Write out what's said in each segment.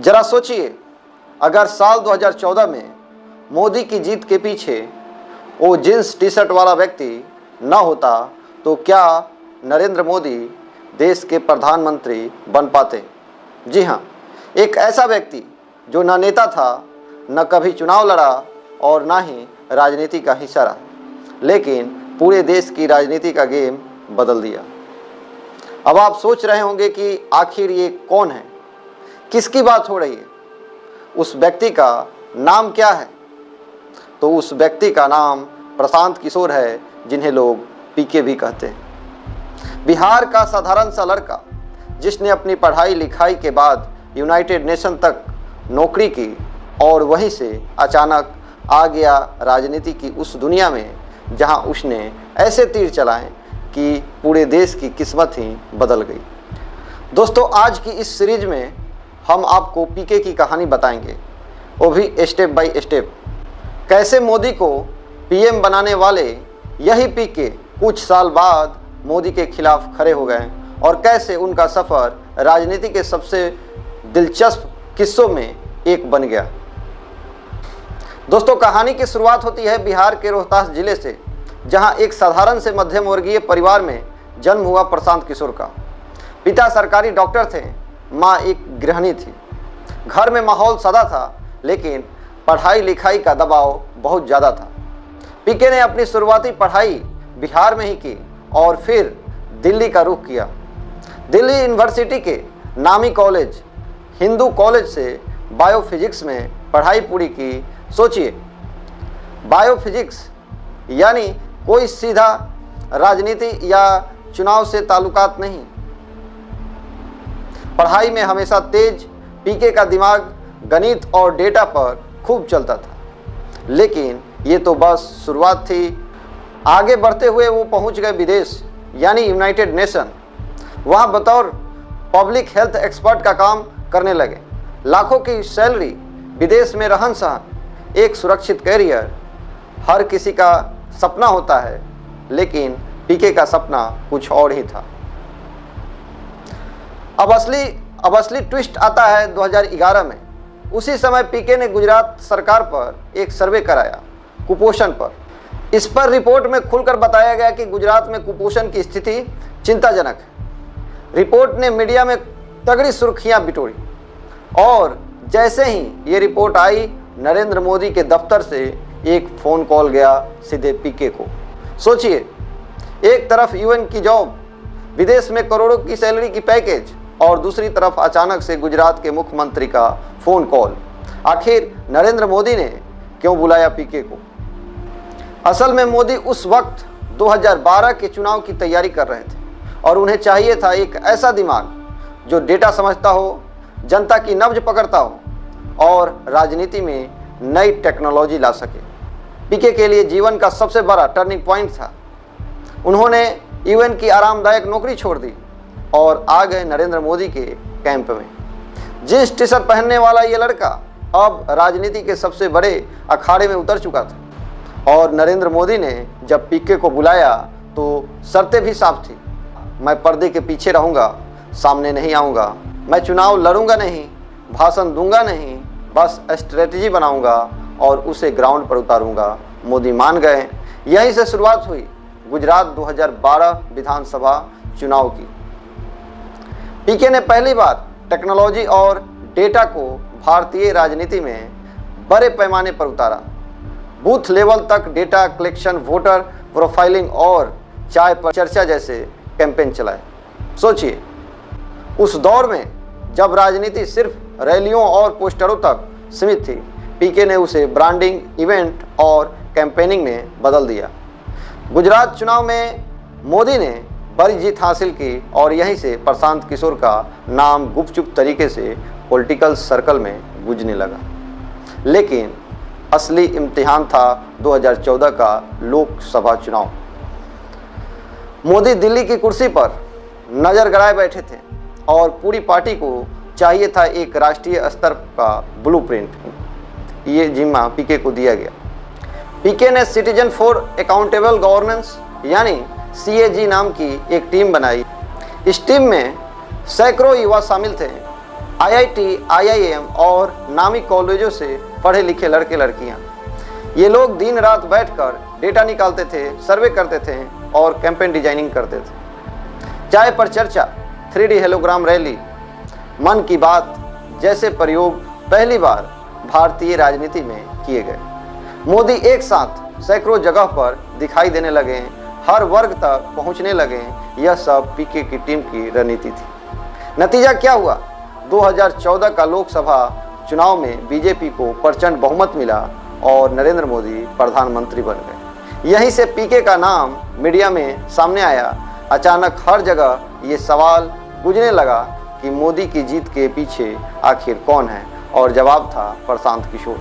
जरा सोचिए, अगर साल 2014 में मोदी की जीत के पीछे वो जींस टी शर्ट वाला व्यक्ति न होता तो क्या नरेंद्र मोदी देश के प्रधानमंत्री बन पाते। जी हाँ, एक ऐसा व्यक्ति जो न नेता था, न कभी चुनाव लड़ा और ना ही राजनीति का हिस्सा रहा, लेकिन पूरे देश की राजनीति का गेम बदल दिया। अब आप सोच रहे होंगे कि आखिर ये कौन है, किसकी बात हो रही है, उस व्यक्ति का नाम क्या है। तो उस व्यक्ति का नाम प्रशांत किशोर है, जिन्हें लोग पीके भी कहते हैं। बिहार का साधारण सा लड़का जिसने अपनी पढ़ाई लिखाई के बाद यूनाइटेड नेशन तक नौकरी की और वहीं से अचानक आ गया राजनीति की उस दुनिया में जहां उसने ऐसे तीर चलाए कि पूरे देश की किस्मत ही बदल गई। दोस्तों, आज की इस सीरीज में हम आपको पीके की कहानी बताएंगे, वो भी स्टेप बाय स्टेप। कैसे मोदी को पीएम बनाने वाले यही पीके कुछ साल बाद मोदी के खिलाफ खड़े हो गए और कैसे उनका सफ़र राजनीति के सबसे दिलचस्प किस्सों में एक बन गया। दोस्तों, कहानी की शुरुआत होती है बिहार के रोहतास जिले से, जहां एक साधारण से मध्यम वर्गीय परिवार में जन्म हुआ प्रशांत किशोर का। पिता सरकारी डॉक्टर थे, माँ एक गृहिणी थी। घर में माहौल सादा था, लेकिन पढ़ाई लिखाई का दबाव बहुत ज़्यादा था। पीके ने अपनी शुरुआती पढ़ाई बिहार में ही की और फिर दिल्ली का रुख किया। दिल्ली यूनिवर्सिटी के नामी कॉलेज हिंदू कॉलेज से बायोफिजिक्स में पढ़ाई पूरी की। सोचिए, बायोफिजिक्स यानी कोई सीधा राजनीति या चुनाव से ताल्लुकात नहीं। पढ़ाई में हमेशा तेज पीके का दिमाग गणित और डेटा पर खूब चलता था, लेकिन ये तो बस शुरुआत थी। आगे बढ़ते हुए वो पहुंच गए विदेश, यानी यूनाइटेड नेशन। वहाँ बतौर पब्लिक हेल्थ एक्सपर्ट का काम करने लगे। लाखों की सैलरी, विदेश में रहन सहन, एक सुरक्षित कैरियर हर किसी का सपना होता है, लेकिन पीके का सपना कुछ और ही था। अब असली ट्विस्ट आता है 2011 में। उसी समय पीके ने गुजरात सरकार पर एक सर्वे कराया कुपोषण पर। इस पर रिपोर्ट में खुलकर बताया गया कि गुजरात में कुपोषण की स्थिति चिंताजनक है। रिपोर्ट ने मीडिया में तगड़ी सुर्खियां बिटोरी और जैसे ही ये रिपोर्ट आई, नरेंद्र मोदी के दफ्तर से एक फ़ोन कॉल गया सीधे पीके को। सोचिए, एक तरफ यूएन की जॉब, विदेश में करोड़ों की सैलरी की पैकेज, और दूसरी तरफ अचानक से गुजरात के मुख्यमंत्री का फ़ोन कॉल। आखिर नरेंद्र मोदी ने क्यों बुलाया पीके को? असल में मोदी उस वक्त 2012 के चुनाव की तैयारी कर रहे थे और उन्हें चाहिए था एक ऐसा दिमाग जो डेटा समझता हो, जनता की नब्ज पकड़ता हो और राजनीति में नई टेक्नोलॉजी ला सके। पीके के लिए जीवन का सबसे बड़ा टर्निंग पॉइंट था। उन्होंने यूएन की आरामदायक नौकरी छोड़ दी और आ गए नरेंद्र मोदी के कैंप में। जींस टी शर्ट पहनने वाला ये लड़का अब राजनीति के सबसे बड़े अखाड़े में उतर चुका था और नरेंद्र मोदी ने जब पीके को बुलाया तो शर्तें भी साफ थी। मैं पर्दे के पीछे रहूँगा, सामने नहीं आऊँगा। मैं चुनाव लड़ूंगा नहीं, भाषण दूंगा नहीं, बस स्ट्रेटजी बनाऊंगा और उसे ग्राउंड पर उतारूंगा। मोदी मान गए। यहीं से शुरुआत हुई गुजरात 2012 विधानसभा चुनाव की। पीके ने पहली बार टेक्नोलॉजी और डेटा को भारतीय राजनीति में बड़े पैमाने पर उतारा। बूथ लेवल तक डेटा कलेक्शन, वोटर प्रोफाइलिंग और चाय पर चर्चा जैसे कैंपेन चलाए। सोचिए, उस दौर में जब राजनीति सिर्फ रैलियों और पोस्टरों तक सीमित थी, पीके ने उसे ब्रांडिंग, इवेंट और कैंपेनिंग में बदल दिया। गुजरात चुनाव में मोदी ने बड़ी जीत हासिल की और यहीं से प्रशांत किशोर का नाम गुपचुप तरीके से पॉलिटिकल सर्कल में गूंजने लगा। लेकिन असली इम्तिहान था 2014 का लोकसभा चुनाव। मोदी दिल्ली की कुर्सी पर नजर गड़ाए बैठे थे और पूरी पार्टी को चाहिए था एक राष्ट्रीय स्तर का ब्लूप्रिंट। ये जिम्मा पीके को दिया गया। पीके ने सिटीजन फॉर अकाउंटेबल गवर्नेंस यानी CAG नाम की एक टीम बनाई। इस टीम में सैकड़ों युवा शामिल थे IIT, IIM और नामी कॉलेजों से पढ़े लिखे लड़के लड़कियां। ये लोग दिन रात बैठकर डेटा निकालते थे, सर्वे करते थे और कैंपेन डिजाइनिंग करते थे। चाय पर चर्चा, 3D हेलोग्राम रैली, मन की बात जैसे प्रयोग पहली बार भारतीय राजनीति में किए गए। मोदी एक साथ सैकड़ों जगह पर दिखाई देने लगे, हर वर्ग तक पहुंचने लगे। यह सब पीके की टीम की रणनीति थी। नतीजा क्या हुआ? 2014 का लोकसभा चुनाव में बीजेपी को प्रचंड बहुमत मिला और नरेंद्र मोदी प्रधानमंत्री बन गए। यहीं से पीके का नाम मीडिया में सामने आया। अचानक हर जगह ये सवाल गूंजने लगा कि मोदी की जीत के पीछे आखिर कौन है, और जवाब था प्रशांत किशोर।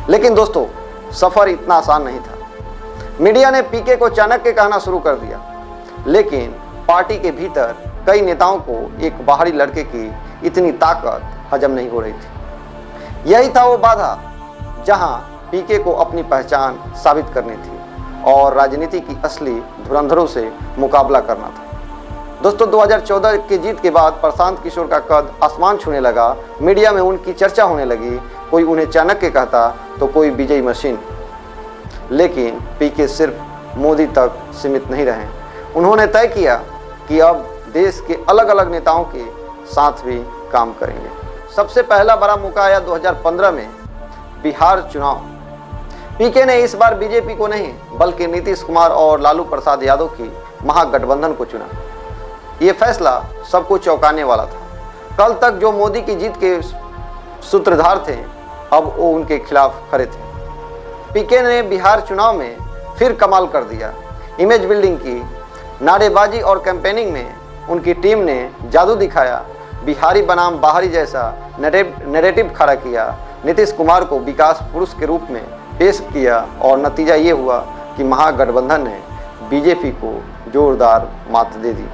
लेकिन दोस्तों, सफर इतना आसान नहीं था। मीडिया ने पीके को चाणक्य कहना शुरू कर दिया, लेकिन पार्टी के भीतर कई नेताओं को एक बाहरी लड़के की इतनी ताकत हजम नहीं हो रही थी। यही था वो बाधा जहां पीके को अपनी पहचान साबित करनी थी और राजनीति की असली धुरंधरों से मुकाबला करना था। दोस्तों, 2014 की जीत के बाद प्रशांत किशोर का कद आसमान छूने लगा। मीडिया में उनकी चर्चा होने लगी। कोई उन्हें चाणक्य कहता तो कोई विजयी मशीन। लेकिन पीके सिर्फ मोदी तक सीमित नहीं रहे। उन्होंने तय किया कि अब देश के अलग अलग नेताओं के साथ भी काम करेंगे। सबसे पहला बड़ा मौका आया 2015 में, बिहार चुनाव। पीके ने इस बार बीजेपी को नहीं बल्कि नीतीश कुमार और लालू प्रसाद यादव की महागठबंधन को चुना। ये फैसला सबको चौंकाने वाला था। कल तक जो मोदी की जीत के सूत्रधार थे, अब वो उनके खिलाफ खड़े थे। पीके ने बिहार चुनाव में फिर कमाल कर दिया। इमेज बिल्डिंग की, नारेबाजी और कैंपेनिंग में उनकी टीम ने जादू दिखाया। बिहारी बनाम बाहरी जैसा नैरेटिव खड़ा किया। नीतीश कुमार को विकास पुरुष के रूप में पेश किया और नतीजा ये हुआ कि महागठबंधन ने बीजेपी को जोरदार मात दे दी।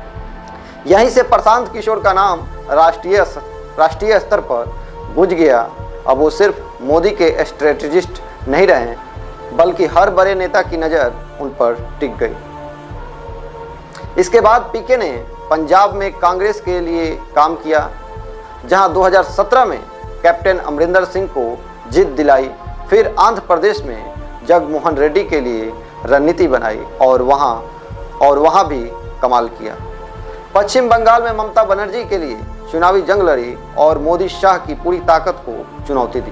यहीं से प्रशांत किशोर का नाम राष्ट्रीय स्तर पर गूंज गया। अब वो सिर्फ मोदी के स्ट्रेटेजिस्ट नहीं रहे, बल्कि हर बड़े नेता की नज़र उन पर टिक गई। इसके बाद पीके ने पंजाब में कांग्रेस के लिए काम किया, जहां 2017 में कैप्टन अमरिंदर सिंह को जीत दिलाई। फिर आंध्र प्रदेश में जगनमोहन रेड्डी के लिए रणनीति बनाई और वहां भी कमाल किया। पश्चिम बंगाल में ममता बनर्जी के लिए चुनावी जंग लड़ी और मोदी शाह की पूरी ताकत को चुनौती दी।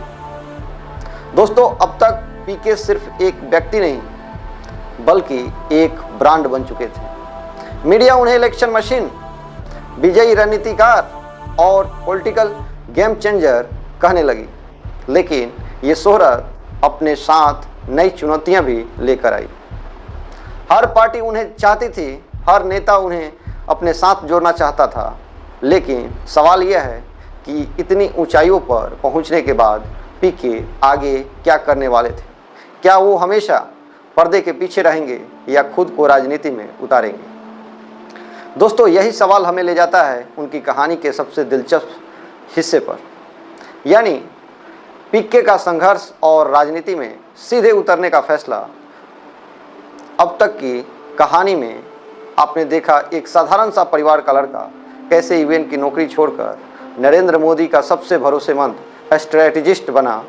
दोस्तों, अब तक पीके सिर्फ एक व्यक्ति नहीं बल्कि एक ब्रांड बन चुके थे। मीडिया उन्हें इलेक्शन मशीन, विजयी रणनीतिकार और पॉलिटिकल गेम चेंजर कहने लगी। लेकिन ये शोहरत अपने साथ नई चुनौतियां भी लेकर आई। हर पार्टी उन्हें चाहती थी, हर नेता उन्हें अपने साथ जोड़ना चाहता था। लेकिन सवाल यह है कि इतनी ऊंचाइयों पर पहुंचने के बाद पीके आगे क्या करने वाले थे? क्या वो हमेशा पर्दे के पीछे रहेंगे या खुद को राजनीति में उतारेंगे? दोस्तों, यही सवाल हमें ले जाता है उनकी कहानी के सबसे दिलचस्प हिस्से पर, यानी पीके का संघर्ष और राजनीति में सीधे उतरने का फैसला। अब तक की कहानी में आपने देखा एक साधारण सा परिवार का लड़का कैसे ईवीएम की नौकरी छोड़कर नरेंद्र मोदी का सबसे भरोसेमंद स्ट्रेटेजिस्ट बना,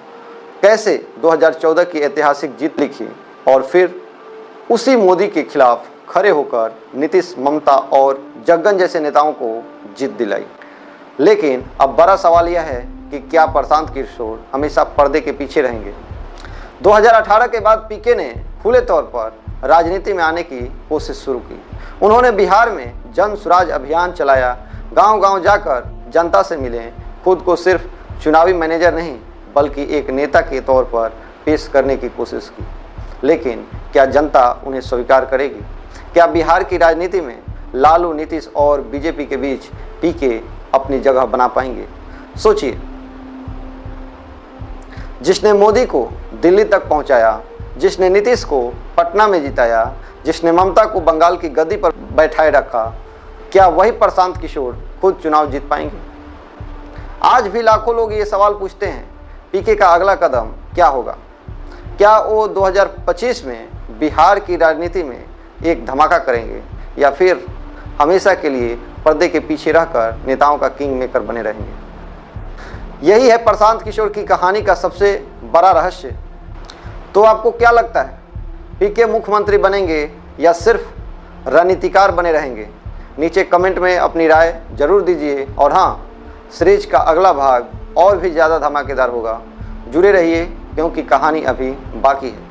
कैसे 2014 की ऐतिहासिक जीत लिखी और फिर उसी मोदी के खिलाफ खड़े होकर नीतीश, ममता और जग्गन जैसे नेताओं को जीत दिलाई। लेकिन अब बड़ा सवाल यह है कि क्या प्रशांत किशोर हमेशा पर्दे के पीछे रहेंगे? 2018 के बाद पीके ने खुले तौर पर राजनीति में आने की कोशिश शुरू की। उन्होंने बिहार में जन स्वराज अभियान चलाया, गांव-गांव जाकर जनता से मिले, खुद को सिर्फ चुनावी मैनेजर नहीं बल्कि एक नेता के तौर पर पेश करने की कोशिश की। लेकिन क्या जनता उन्हें स्वीकार करेगी? क्या बिहार की राजनीति में लालू, नीतीश और बीजेपी के बीच पीके अपनी जगह बना पाएंगे? सोचिए, जिसने मोदी को दिल्ली तक पहुंचाया, जिसने नीतीश को पटना में जिताया, जिसने ममता को बंगाल की गद्दी पर बैठाए रखा, क्या वही प्रशांत किशोर खुद चुनाव जीत पाएंगे? आज भी लाखों लोग ये सवाल पूछते हैं, पीके का अगला कदम क्या होगा? क्या वो 2025 में बिहार की राजनीति में एक धमाका करेंगे या फिर हमेशा के लिए पर्दे के पीछे रहकर नेताओं का किंग मेकर बने रहेंगे। यही है प्रशांत किशोर की कहानी का सबसे बड़ा रहस्य। तो आपको क्या लगता है, पीके मुख्यमंत्री बनेंगे या सिर्फ रणनीतिकार बने रहेंगे? नीचे कमेंट में अपनी राय जरूर दीजिए। और हाँ, सीरीज का अगला भाग और भी ज़्यादा धमाकेदार होगा। जुड़े रहिए क्योंकि कहानी अभी बाकी है।